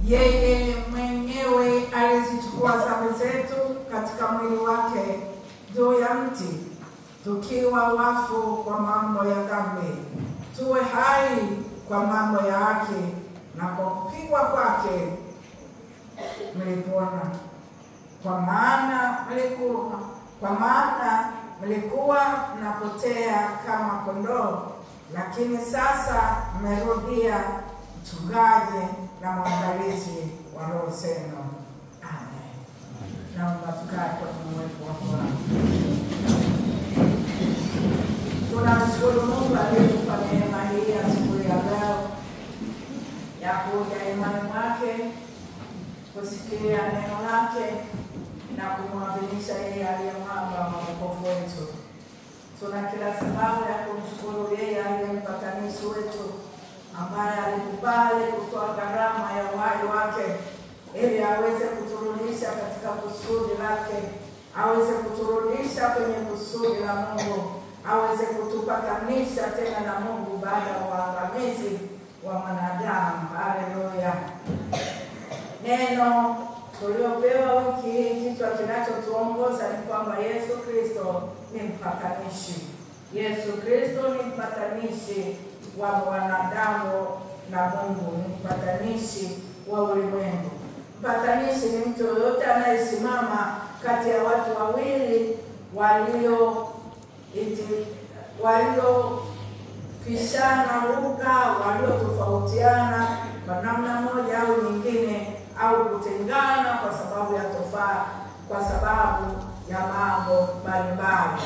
Yeye mwenyewe alizichukua dhambi zetu katika mwili wake juu ya mti, tukiwa wafu kwa mambo ya dhambi, tuwe hai kwa mambo ya haki, na kwa kupigwa kwake mlipona. Kwa maana mlikuwa mnapotea kama kondoo, lakini sasa mmerudia mchungaji na mwangalizi wa roho zenu. Amen. Naomba tukae kwa uwepo wa Bwana. Tunamshukuru Mungu aliyetupa neema hii asubuhi ya leo ya kuja imani mwake, kusikia neno lake na kumwadhimisha yeye aliye mwamba wa wokovu wetu. Tuna kila sababu ya kumshukuru yeye aliye mpatanishi wetu, ambaye alikubali kutoa gharama ya uhai wake ili aweze kuturudisha katika kusudi lake, aweze kuturudisha kwenye kusudi la Mungu, aweze kutupatanisha tena na Mungu baada ya uangamizi wa mwanadamu. Haleluya. Neno tuliopewa wiki hii, kichwa kinachotuongoza ni kwamba Yesu Kristo ni mpatanishi. Yesu Kristo ni mpatanishi wa wanadamu na Mungu, ni mpatanishi wa ulimwengu. Mpatanishi ni mtu yoyote anayesimama kati ya watu wawili waliopishana lugha, waliotofautiana kwa namna moja au nyingine, au kutengana kwa sababu ya kwa sababu ya mambo mbalimbali.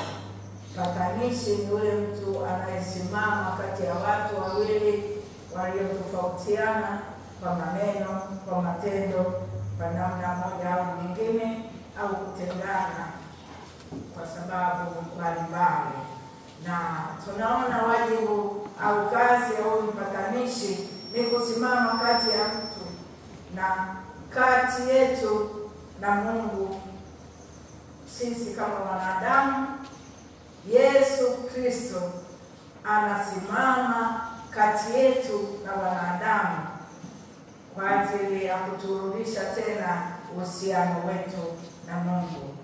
Mpatanishi ni yule mtu anayesimama kati ya watu wawili waliotofautiana kwa maneno, kwa matendo, kwa namna moja au nyingine, au kutengana kwa sababu mbalimbali. Na tunaona wajibu au kazi ya huyu mpatanishi ni kusimama kati ya mtu na kati yetu na Mungu, sisi kama wanadamu. Yesu Kristo anasimama kati yetu na wanadamu kwa ajili ya kuturudisha tena uhusiano wetu na Mungu.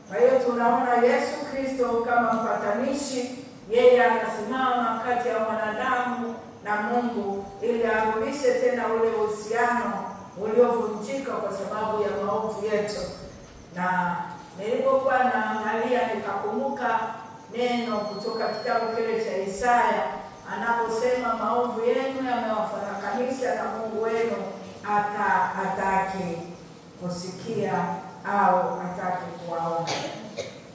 Kwa hiyo tunaona Yesu Kristo kama mpatanishi, yeye anasimama kati ya wanadamu na Mungu ili arudishe tena ule uhusiano uliovunjika kwa sababu ya maovu yetu. Na nilipokuwa naangalia nikakumbuka neno kutoka kitabu kile cha Isaya anaposema maovu yenu yamewafarakanisha na Mungu wenu, hataki kusikia au hataki kuwaona.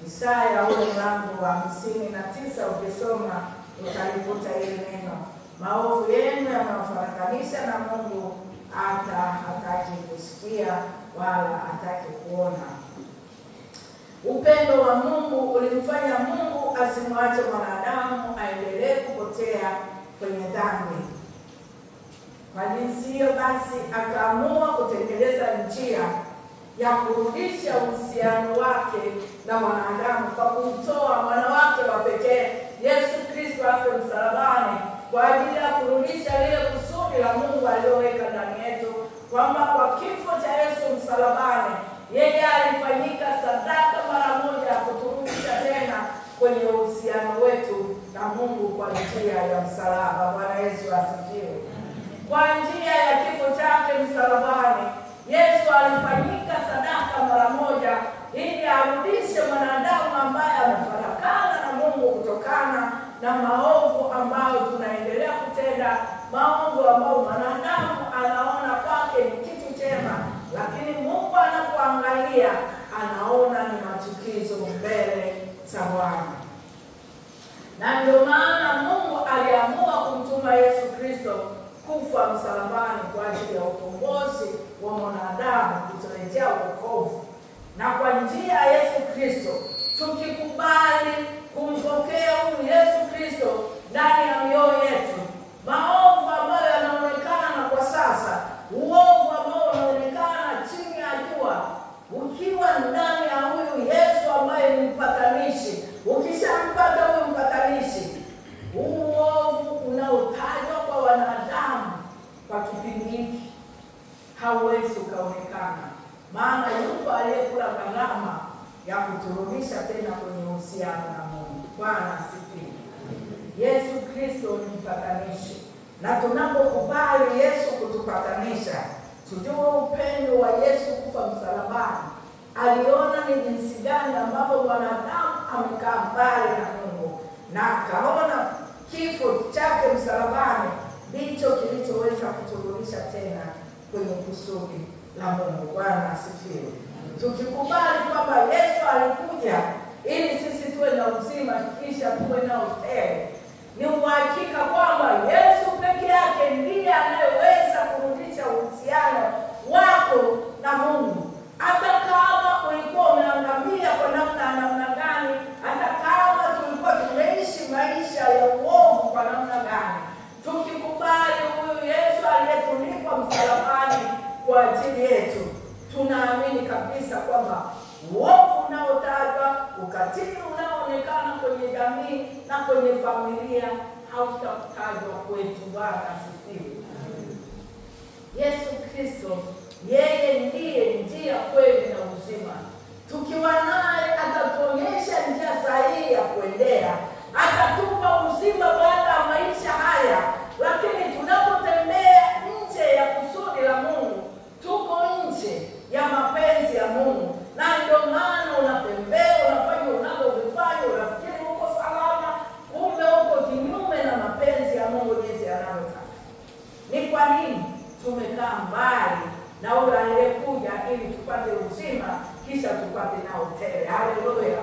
Isaya ule mlango wa 59 ukisoma utalikuta ile neno, maovu yenu yamewafarakanisha na Mungu, hataki kusikia wala hataki kuona. Upendo wa Mungu ulimfanya Mungu asimwache mwanadamu aendelee kupotea kwenye dhambi. Kwa jinsi hiyo basi akaamua kutengeneza njia ya kurudisha uhusiano wake na wanadamu kwa kumtoa mwana wake wa pekee Yesu Kristo afe msalabani kwa ajili ya kurudisha lile kusudi la Mungu aliyoweka ndani yetu, kwamba kwa kifo cha Yesu msalabani yeye alifanyika sadaka mara moja kuturudisha tena kwenye uhusiano wetu na Mungu kwa njia ya msalaba. Bwana Yesu asifiwe. Kwa njia ya kifo chake msalabani, Yesu alifanyika sadaka mara moja ili arudishe mwanadamu ambaye amefarakana na Mungu kutokana na maovu ambayo tunaendelea kutenda, maovu ambayo mwanadamu anaona kwake ni kitu chema, lakini Mungu anapoangalia anaona ni machukizo mbele za Bwana. Na ndio maana Mungu aliamua kumtuma Yesu Kristo kufa msalabani kwa ajili ya ukombozi wa mwanadamu, kutuletea wokovu. Na kwa njia ya Yesu Kristo, tukikubali kumpokea huyu Yesu Kristo ndani ya mioyo yetu, maovu ambayo yanaonekana kwa sasa, uovu ambao unaonekana chini ya jua, ukiwa ndani ya huyu Yesu ambaye ni mpatanishi, ukishampata huyu mpatanishi, uovu unaotajwa kwa wanadamu kwa kipindi hauwezi ukaonekana. Maana yupo aliyekula gharama ya kuturudisha tena kwenye uhusiano na Mungu. Bwana asifiwe. Yesu Kristo ni mpatanishi. Na tunapokubali Yesu kutupatanisha, tujue upendo wa Yesu kufa msalabani. Aliona ni jinsi gani ambapo mwanadamu amekaa mbali na Mungu, na akaona kifo chake msalabani ndicho kilichoweza kuturudisha tena kwenye kusudi la Mungu. Bwana asifiwe. Tukikubali kwamba Yesu alikuja ili sisi tuwe na uzima kisha tuwe na tele, ni uhakika kwamba Yesu peke yake ndiye anayeweza kurudisha uhusiano wako na Mungu. Hata kama ulikuwa umeangamia kwa namna gani, hata kama tulikuwa tumeishi maisha ya uovu kwa namna gani, tukikubali huyu Yesu aliyetulikwa msalabani kwa ajili yetu, tunaamini kabisa kwamba uovu unaotajwa, ukatili unaoonekana kwenye jamii na kwenye familia hautatajwa kwetu. Bwana asifiwe. Yesu Kristo, yeye ndiye njia, kweli na uzima. Tukiwa naye atatuonyesha njia sahihi ya kuendea, atatupa uzima baada ya maisha haya. Lakini tunapotembea nje ya kusudi la Mungu, tuko nje ya mapenzi ya Mungu. Na ndio maana unatembea, unafanya unavyofanya, unafikiri uko salama, kumbe uko kinyume na mapenzi ya Mungu jinsi anavyotaka. Ni kwa nini tumekaa mbali na yule aliyekuja ili tupate uzima kisha tupate nao tele? Haleluya.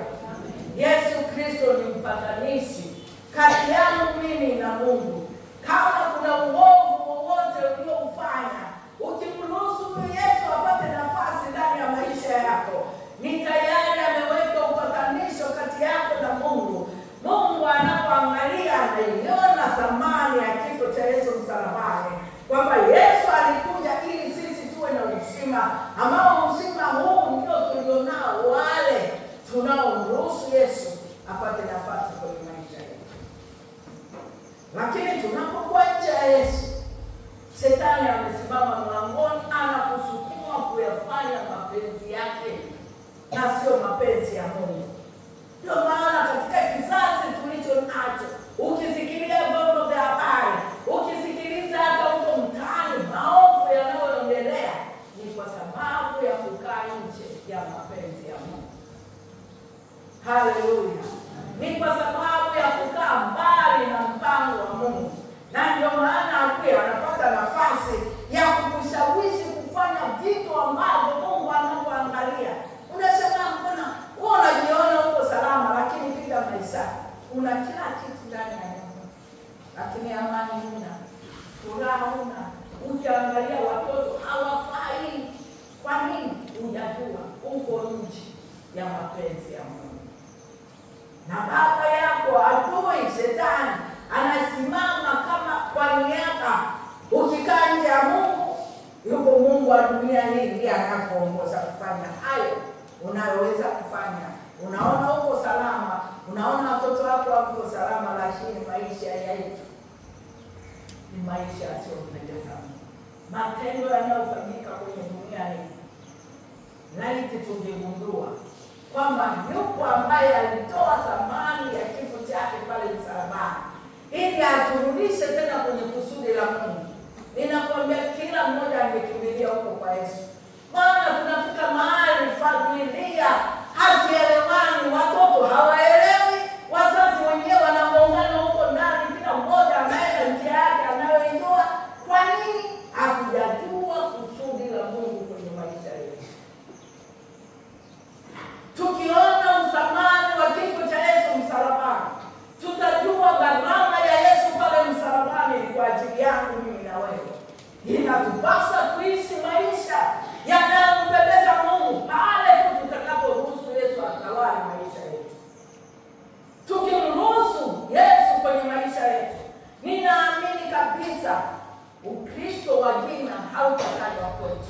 Yesu Kristo ni mpatanishi kati yangu mimi na Mungu. Kama kuna uovu wowote ulioufanya, ukimruhusu Yesu apate nafasi ndani ya maisha yako, ni tayari ameweka upatanisho kati yako na Mungu. Mungu anapoangalia anaiona thamani ya kifo cha Yesu msalabani, kwamba Yesu alikuja ili sisi tuwe na uzima, ambao uzima huu ndio tulionao wale tunaomruhusu Yesu apate nafasi kwenye maisha yetu. Lakini tunapokuwa nje ya Yesu, Shetani amesimama mlangoni, anakusukuma kuyafanya mapenzi yake na sio mapenzi ya Mungu. Ndio maana katika kizazi tulicho nacho, ukisikiliza vyombo vya habari, ukisikiliza hata huko mtaani, maovu yanayoendelea ni kwa sababu ya kukaa nje ya mapenzi ya Mungu. Haleluya. Ni kwa sababu ya kukaa mbali na mpango wa Mungu. Na ndio maana pia anapata nafasi ya kukushawishi kufanya vitu ambavyo Mungu anapoangalia. Unasema mbona wewe unajiona uko salama, lakini pita maisha una kila kitu ndani ya nyumba, lakini amani huna, furaha huna. Ukiangalia watoto hawafai. Kwa nini? Unajua uko nje ya mapenzi ya Mungu. Na baba yako adui Shetani anasimama kama kwa niaba. Ukikaa nje ya Mungu, yuko Mungu wa dunia hii ndiye anakuongoza kufanya hayo unayoweza kufanya. Unaona uko salama, unaona watoto wako wako salama, lakini maisha yetu ni maisha yasiyompendeza Mungu. Matendo yanayofanyika kwenye dunia hii, laiti tungegundua kwamba yupo ambaye alitoa thamani ya kifo chake pale msalabani ili aturudishe tena kwenye kusudi la Mungu. Ninakwambia kila mmoja angekimbilia huko kwa Yesu. Maana tunafika mahali familia hazielewani, watoto hawaelewi, wazazi wenyewe wanagongana huko ndani, kila mmoja anaenda njia yake anayoijua. Kwa nini? Hakujajua kusudi la Mungu kwenye maisha yetu. Tukiona uthamani wa kifo cha Yesu msalabani, tutajua gharama ya Yesu pale msalabani ni kwa ajili yangu mimi na wewe. Inatupasa kuishi maisha yanayompendeza Mungu pale tu tutakaporuhusu Yesu atawale maisha yetu. Tukimruhusu Yesu kwenye maisha yetu, ninaamini kabisa Ukristo wa jina hautatajwa kwetu.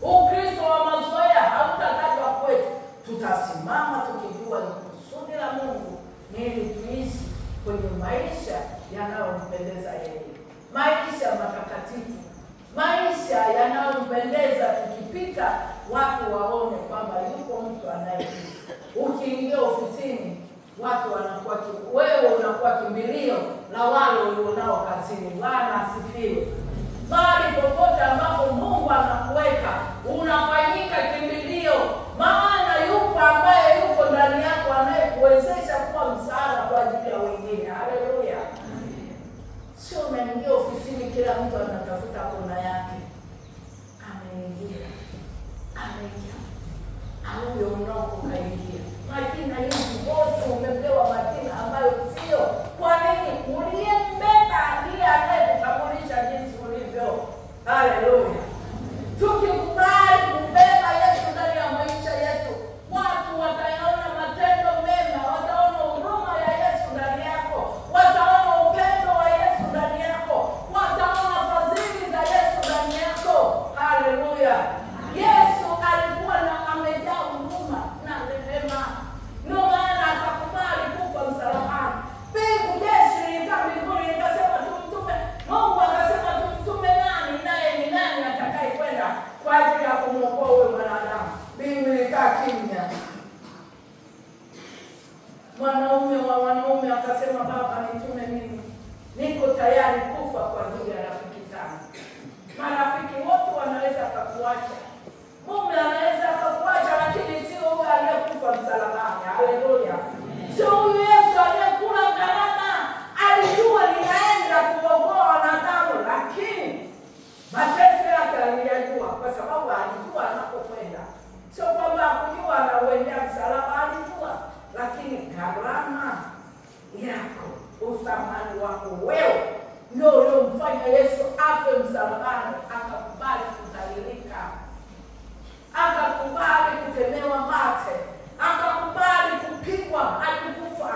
Ukristo wa mazoea hautatajwa kwetu. Tutasimama tukijua ni kusudi la Mungu ili tuishi kwenye maisha yanayompendeza yeye. Maisha matakatifu, maisha yanayompendeza ukipita watu waone kwamba yuko mtu anayeishi. Ukiingia ofisini watu wanakuwa wewe unakuwa kimbilio la wale ulionao kazini. Bwana asifiwe. Mahali popote ambapo Mungu anakuweka unafanyika kimbilio, maana yupo ambaye yuko ndani yako anayekuwezesha kuwa msaada kwa ajili ya wengine. Haleluya. Sio unaingia ofisini kila mtu anatafuta kona yake. Ameingia huyo mnoko kaingia. Majina hizi wote umepewa majina ambayo sio. Kwa nini? Uliyembeba ndiye anayekutambulisha jinsi ulivyo. Haleluya. Tukikubali kubeba Yesu ndani ya maisha yetu, watu wataona matendo mema, wataona huruma ya Yesu ndani yako, wataona upendo wa Yesu ndani yako, wataona fadhili za Yesu ndani yako. Haleluya. Yesu alikuwa na amejaa huruma na rehema. Ndio maana akakubali kufa msalabani. Mbingu jeshi lilikaa mbinguni likasema tumtume. Mungu akasema tumtume nani, naye ni nani atakaye kwenda kwa ajili ya kumwokoa huyo mwanadamu. Mbingu ilikaa kimya. Mwanaume wa wanaume akasema, Baba nitume mimi. Niko tayari kufa kwa ajili ya rafiki zangu. Marafiki wote wanaweza kukuacha. Mume anaweza kukuacha, lakini sio huyo aliyekufa msalabani. Haleluya. Sio huyo Yesu aliyekula gharama. Alijua ninaenda kuokoa wanadamu, lakini mateso yake aliyajua kwa sababu alijua anapokwenda. Sio kwamba hakujua anauendea msalaba, alijua, lakini gharama yako, uthamani wako wewe ndio uliomfanya Yesu afe msalabani, akakubali kudhalilika, akakubali kutemewa mate, akakubali kupigwa hadi kufa.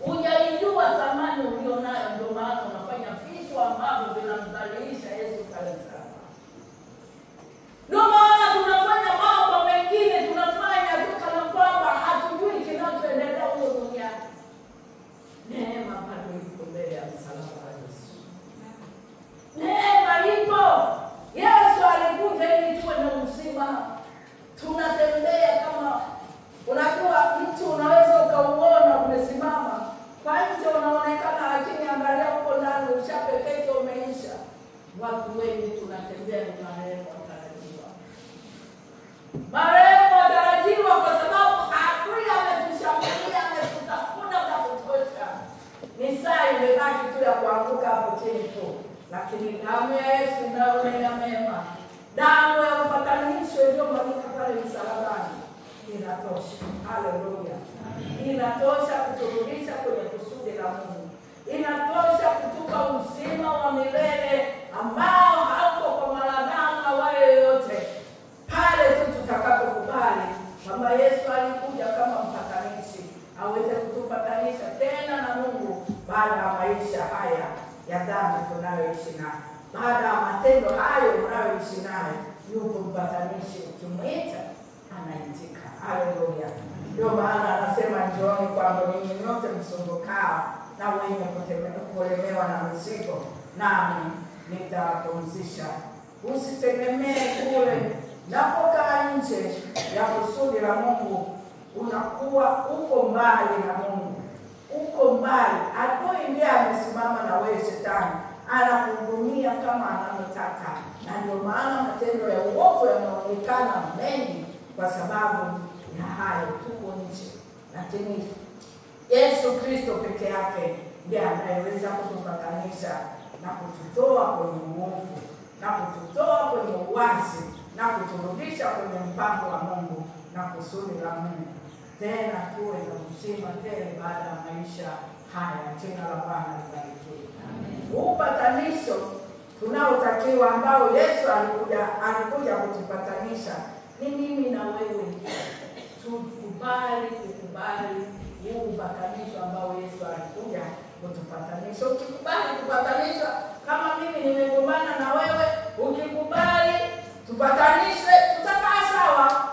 Hujaijua thamani ulionayo, ndio maana unafanya vitu ambavyo vinamdhalilisha Yesu pale msalabani. Ndio maana tunafanya mambo mengine, tunafanya tu kana kwamba hatujui kinachoendelea huko duniani. Neema bado iko mbele ya msalaba wa Yesu. Neema ipo. Yesu alikuja ili tuwe na uzima. Tunatembea kama, unajua mtu unaweza ukauona umesimama kwa nje unaonekana, lakini angalia huko ndani ushapekeka, umeisha. Watu wengi tunatembea ni marehemu watarajiwa. Marehemu watarajiwa kwa sababu adui ametushambulia, ametutafuna na kutosha. Ni saa imebaki tu ya kuanguka hapo chini tu. Lakini damu ya Yesu inayonena mema, damu ya upatanisho iliyomwagika pale msalabani inatosha. Haleluya. Inatosha kuturudisha kwenye kusudi la Mungu. Inatosha kutupa uzima wa milele ambao hauko kwa mwanadamu awaye yoyote. Pale tu tutakapokubali kwamba Yesu alikuja kama mpatanishi, aweze kutupatanisha tena na Mungu baada ya maisha haya ya dhambi tunayoishi nayo. Baada ya matendo hayo tunayoishi nayo, yupo mpatanishi, ukimwita anaitika. Haleluya. Ndio maana anasema njooni kwangu ninyi nyote msumbukao na wenye kulemewa na mizigo, nami nitawapumzisha. Usitegemee kule. Unapokaa nje ya kusudi la Mungu, unakuwa uko mbali na Mungu. Uko mbali. Adui ndiye amesimama na wewe, shetani anakuhudumia kama anavyotaka. Na ndio maana matendo ya uovu yanaonekana mengi kwa sababu ya hayo, tuko nje. Lakini Yesu Kristo peke yake ndiye anayeweza kutupatanisha na kututoa kwenye uovu, na kututoa kwenye uasi, na kuturudisha kwenye mpango wa Mungu na kusudi la Mungu. Tena tuwe na uzima tele baada ya maisha haya. Jina la Bwana libarikiwe. Upatanisho tunaotakiwa ambao Yesu alikuja kutupatanisha ni mimi na wewe. Tukubali huu upatanisho ambao Yesu alikuja kutupatanisha. Ukikubali kupatanishwa, kama mimi nimegombana na wewe, ukikubali tupatanishwe, tutakaa sawa.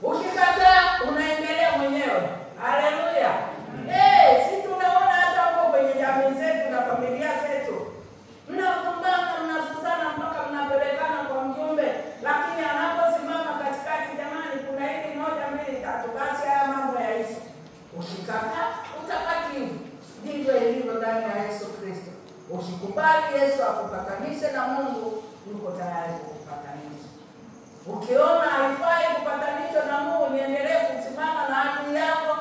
Ukikataa unaendelea mwenyewe. Haleluya. Si tunaona hata huko kwenye jamii zetu na familia zetu, mnagombana, mnazozana ukikubali Yesu akupatanishe na Mungu, yuko tayari kukupatanisha. Ukiona haifai kupatanishwa na Mungu, niendelee kusimama na adili yako,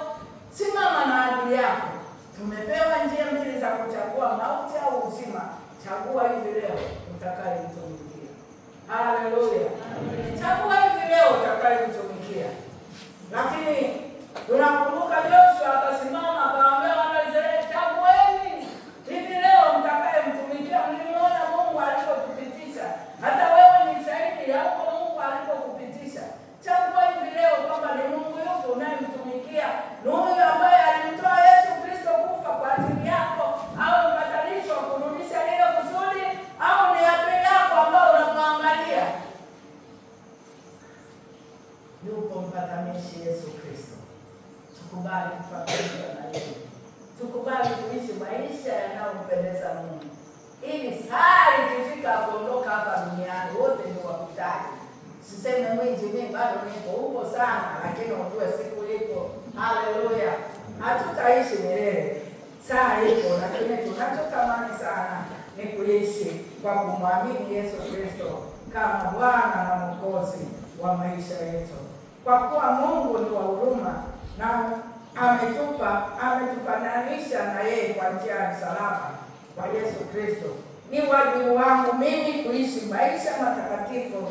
simama na adili yako. Tumepewa njia mbili za kuchagua, mauti au uzima. Chagua hivi leo utakayemtumikia. Haleluya. Chagua hivi leo utakayemtumikia. Lakini tunakumbuka Joshua akasimama akawaambia wana wa Israeli, chagueni hivi leo mtakayemtumikia. Mlimuona Mungu alipokupitisha. Hata wewe ni shahidi ya huko Mungu alipokupitisha. Chagua hivi leo kwamba ni Mungu yupi unayemtumikia. Ni huyu ambaye alimtoa Yesu Kristo kufa kwa ajili yako, au mpatanisho kurudisha lile kusudi, au ni adui yako ambao unamwangalia? Yupo mpatanishi Yesu Kristo. Tukubali kupatanishwa na yeye. Tukubali kuishi maisha yanayompendeza Mungu. Ili saa ikifika kuondoka hapa duniani, wote ndio wapitaji. Siseme mwingi mimi bado niko huko sana, lakini ujue siku iko. Haleluya. Hatutaishi milele. Saa iko, lakini tunachotamani sana ni kuishi kwa kumwamini Yesu Kristo kama Bwana na Mwokozi wa maisha yetu. Kwa kuwa Mungu ni wa huruma na ametupatanisha na yeye kwa njia ya msalaba kwa Yesu Kristo, ni wajibu wangu mimi kuishi maisha matakatifu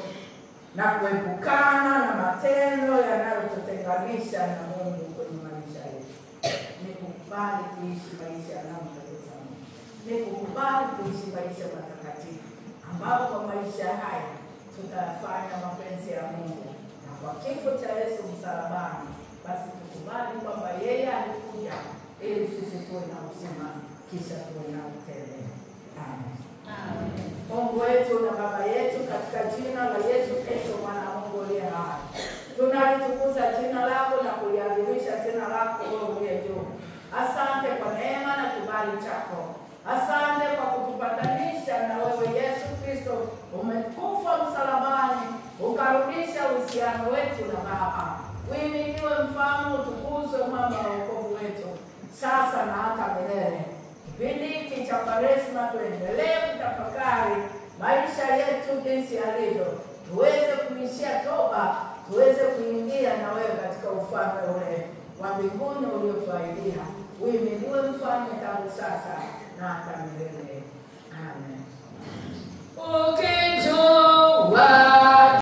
na kuepukana na matendo yanayotutenganisha na Mungu kwenye maisha yetu. Ni kukubali kuishi maisha yanayompendeza Mungu. Ni kukubali kuishi maisha matakatifu, ambapo kwa maisha haya tutafanya mapenzi ya Mungu. Na kwa kifo cha Yesu msalabani, basi tukubali kwamba yeye alikuja ili sisi tuwe na uzima, kisha tuwe na utele. Amen. Amen. Mungu wetu na Baba yetu, katika jina la Yesu Kristo mwana wa Mungu aliye hai, tunalitukuza jina lako na kuliadhimisha jina lako wewe uliye juu. Asante kwa neema na kibali chako. Asante kwa kutupatanisha na wewe Yesu Kristo. Umekufa msalabani, ukarudisha uhusiano wetu na Baba. Uimidiwe mfalme, utukuzwe mwamba wa wokovu wetu, sasa na hata milele. Kipindi hiki cha Kwaresma tuendelee kutafakari maisha yetu jinsi yalivyo, tuweze kuishia toba, tuweze kuingia na wewe katika ufalme ule wa mbinguni uliotuahidia. Uimidiwe mfalme tangu sasa na hata milele. Amen.